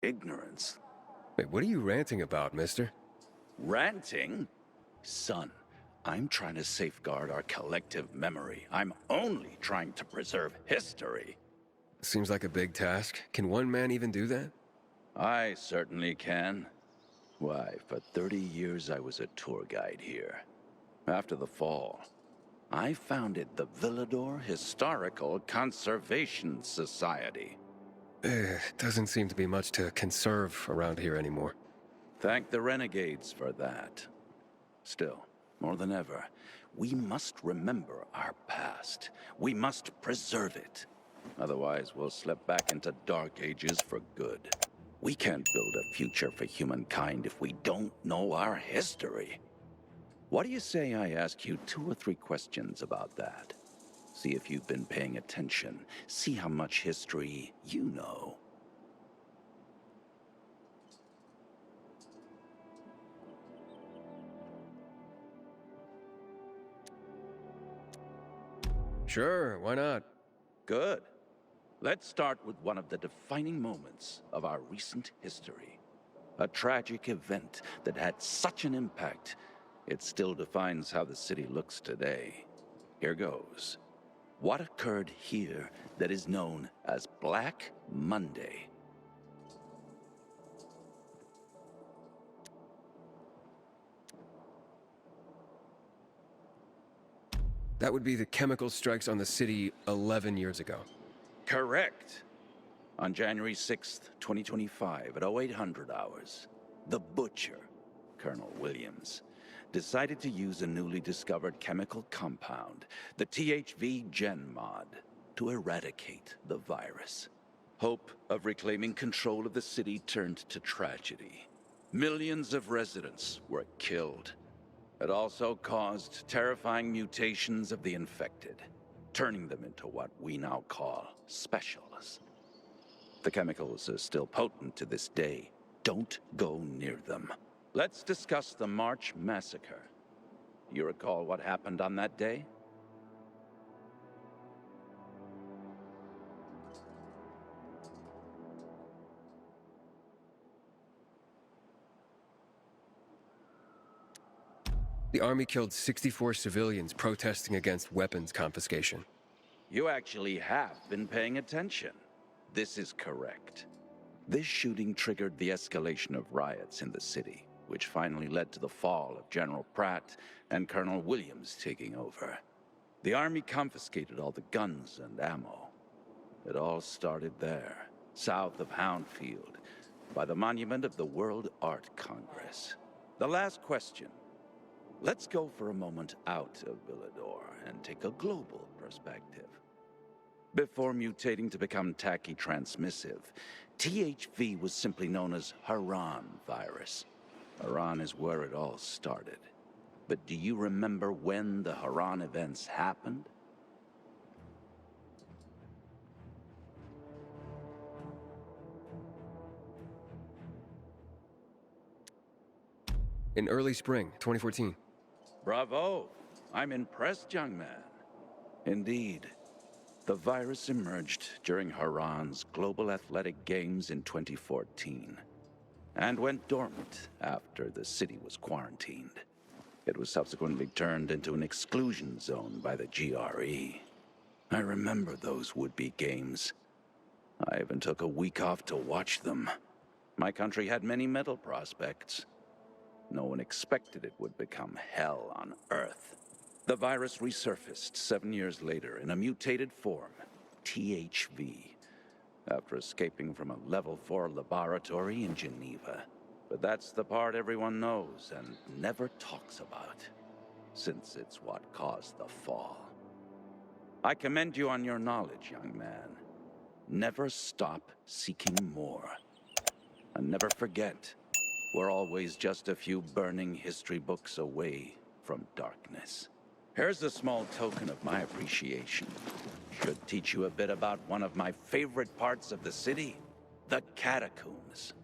Ignorance. Wait, what are you ranting about, mister? Ranting? Son, I'm trying to safeguard our collective memory. I'm only trying to preserve history. Seems like a big task. Can one man even do that? I certainly can. Why, for 30 years I was a tour guide here. After the fall, I founded the Villador Historical Conservation Society. Doesn't seem to be much to conserve around here anymore. Thank the renegades for that. Still, more than ever, we must remember our past. We must preserve it. Otherwise, we'll slip back into dark ages for good. We can't build a future for humankind if we don't know our history. What do you say I ask you 2 or 3 questions about that? See if you've been paying attention. See how much history you know. Sure, why not? Good. Let's start with one of the defining moments of our recent history. A tragic event that had such an impact, it still defines how the city looks today. Here goes. What occurred here that is known as Black Monday? That would be the chemical strikes on the city 11 years ago. Correct. On January 6th, 2025, at 0800 hours, the Butcher, Colonel Williams, decided to use a newly discovered chemical compound, the THV Gen Mod, to eradicate the virus. Hope of reclaiming control of the city turned to tragedy. Millions of residents were killed. It also caused terrifying mutations of the infected, turning them into what we now call specials. The chemicals are still potent to this day. Don't go near them. Let's discuss the March massacre. You recall what happened on that day? The army killed 64 civilians protesting against weapons confiscation. You actually have been paying attention. This is correct. This shooting triggered the escalation of riots in the city, which finally led to the fall of General Pratt and Colonel Williams taking over. The army confiscated all the guns and ammo. It all started there, south of Houndfield, by the monument of the World Art Congress. The last question. Let's go for a moment out of Villador and take a global perspective. Before mutating to become tacky transmissive, THV was simply known as Haran virus. Haran is where it all started. But do you remember when the Haran events happened? In early spring, 2014. Bravo! I'm impressed, young man. Indeed. The virus emerged during Haran's Global Athletic Games in 2014, and went dormant after the city was quarantined. It was subsequently turned into an exclusion zone by the GRE. I remember those would-be games. I even took a week off to watch them. My country had many medal prospects. No one expected it would become hell on Earth. The virus resurfaced 7 years later in a mutated form, THV, after escaping from a Level 4 laboratory in Geneva. But that's the part everyone knows and never talks about, since it's what caused the fall. I commend you on your knowledge, young man. Never stop seeking more. And never forget, we're always just a few burning history books away from darkness. Here's a small token of my appreciation. Should teach you a bit about one of my favorite parts of the city, the catacombs.